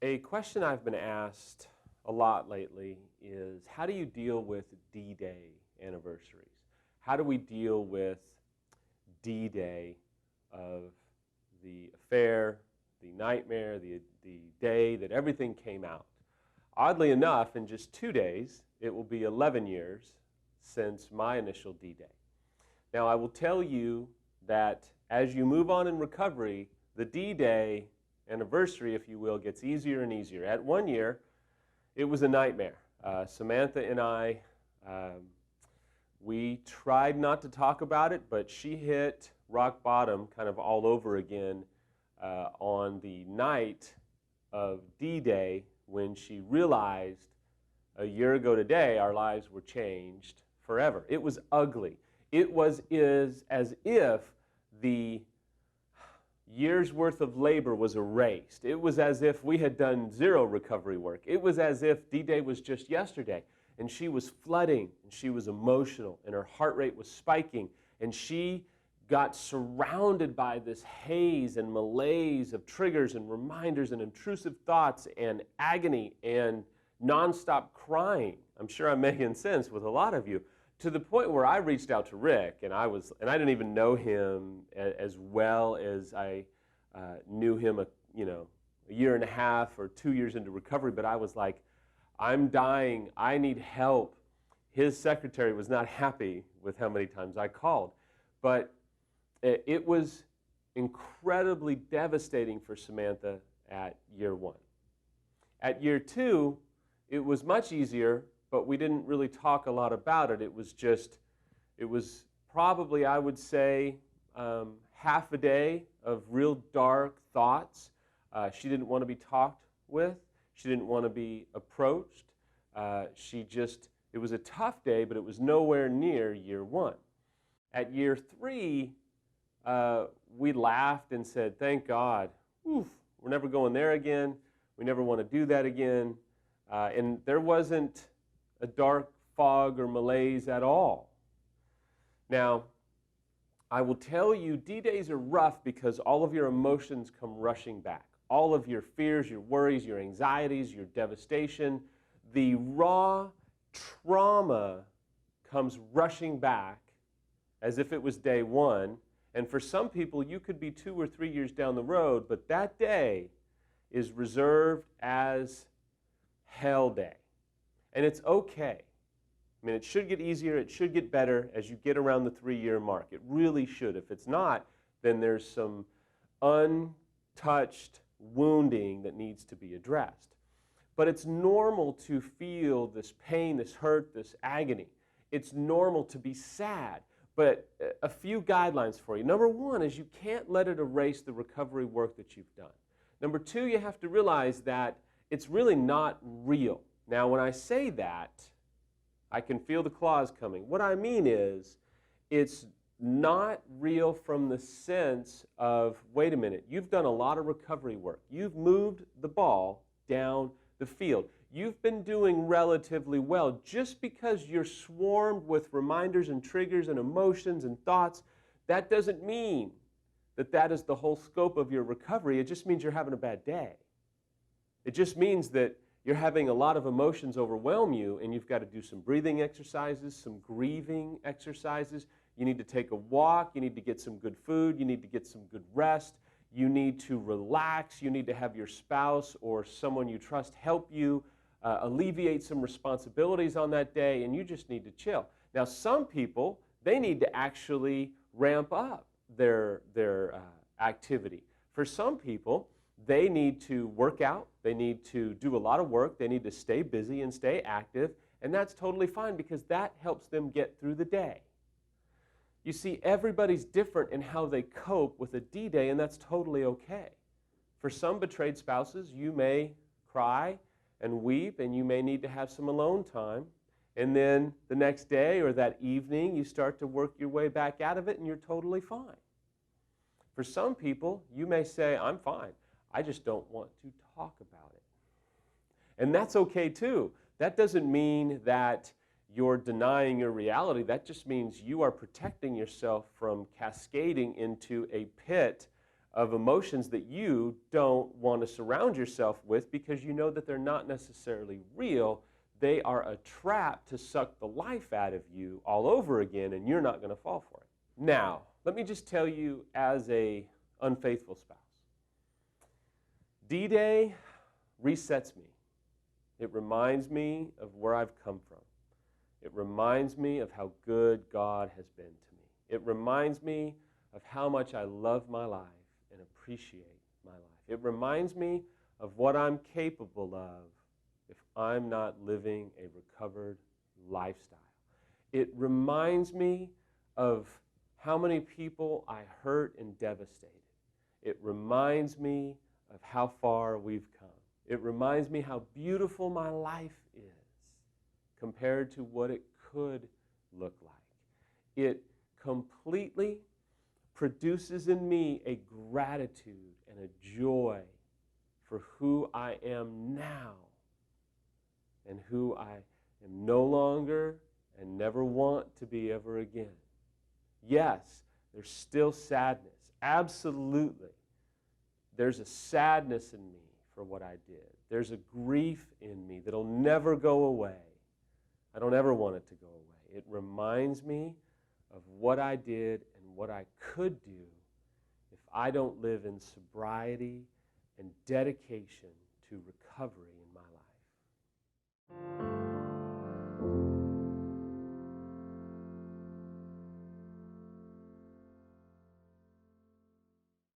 A question I've been asked a lot lately is, how do you deal with D-Day anniversaries? How do we deal with D-Day of the affair, the nightmare, the day that everything came out? Oddly enough, in just 2 days, it will be 11 years since my initial D-Day. Now, I will tell you that as you move on in recovery, the D-Day anniversary, if you will, gets easier and easier. At 1 year, it was a nightmare. Samantha and I, we tried not to talk about it, but she hit rock bottom kind of all over again on the night of D-Day, when she realized a year ago today our lives were changed forever. It was ugly. It was as if the years' worth of labor was erased. It was as if we had done zero recovery work. It was as if D-Day was just yesterday, and she was flooding, and she was emotional, and her heart rate was spiking, and she got surrounded by this haze and malaise of triggers and reminders and intrusive thoughts and agony and nonstop crying. I'm sure I'm making sense with a lot of you, to the point where I reached out to Rick, and I didn't even know him as well as I knew him a year and a half or 2 years into recovery, but I was like, I'm dying, I need help. His secretary was not happy with how many times I called, but it was incredibly devastating for Samantha at year 1. At year 2, it was much easier, but we didn't really talk a lot about it. It was probably, I would say, half a day of real dark thoughts. She didn't want to be talked with. She didn't want to be approached. It was a tough day, but it was nowhere near year 1. At year 3, we laughed and said, thank God, we're never going there again. We never want to do that again. And there wasn't a dark fog or malaise at all. Now, I will tell you, D-Days are rough because all of your emotions come rushing back. All of your fears, your worries, your anxieties, your devastation, the raw trauma comes rushing back as if it was day 1. And for some people, you could be 2 or 3 years down the road, but that day is reserved as hell day. And it's okay. I mean, it should get easier, it should get better as you get around the 3-year mark. It really should. If it's not, then there's some untouched wounding that needs to be addressed. But it's normal to feel this pain, this hurt, this agony. It's normal to be sad. But a few guidelines for you. Number 1 is you can't let it erase the recovery work that you've done. Number 2, you have to realize that it's really not real. Now, when I say that, I can feel the claws coming. What I mean is, it's not real from the sense of, wait a minute, you've done a lot of recovery work. You've moved the ball down the field. You've been doing relatively well. Just because you're swarmed with reminders and triggers and emotions and thoughts, that doesn't mean that that is the whole scope of your recovery. It just means you're having a bad day. It just means that you're having a lot of emotions overwhelm you, and you've got to do some breathing exercises, some grieving exercises. You need to take a walk. You need to get some good food. You need to get some good rest. You need to relax. You need to have your spouse or someone you trust help you alleviate some responsibilities on that day, and you just need to chill. Now, some people, they need to actually ramp up their activity. For some people, they need to work out, they need to do a lot of work, they need to stay busy and stay active, and that's totally fine because that helps them get through the day. You see, everybody's different in how they cope with a D-Day, and that's totally okay. For some betrayed spouses, you may cry and weep, and you may need to have some alone time, and then the next day or that evening, you start to work your way back out of it, and you're totally fine. For some people, you may say, I'm fine. I just don't want to talk about it. And that's okay too. That doesn't mean that you're denying your reality, that just means you are protecting yourself from cascading into a pit of emotions that you don't want to surround yourself with because you know that they're not necessarily real. They are a trap to suck the life out of you all over again, and you're not going to fall for it. Now, let me just tell you as a unfaithful spouse, D-Day resets me. It reminds me of where I've come from. It reminds me of how good God has been to me. It reminds me of how much I love my life and appreciate my life. It reminds me of what I'm capable of if I'm not living a recovered lifestyle. It reminds me of how many people I hurt and devastated. It reminds me of how far we've come. It reminds me how beautiful my life is compared to what it could look like. It completely produces in me a gratitude and a joy for who I am now and who I am no longer and never want to be ever again. Yes, there's still sadness. Absolutely. There's a sadness in me for what I did. There's a grief in me that'll never go away. I don't ever want it to go away. It reminds me of what I did and what I could do if I don't live in sobriety and dedication to recovery in my life.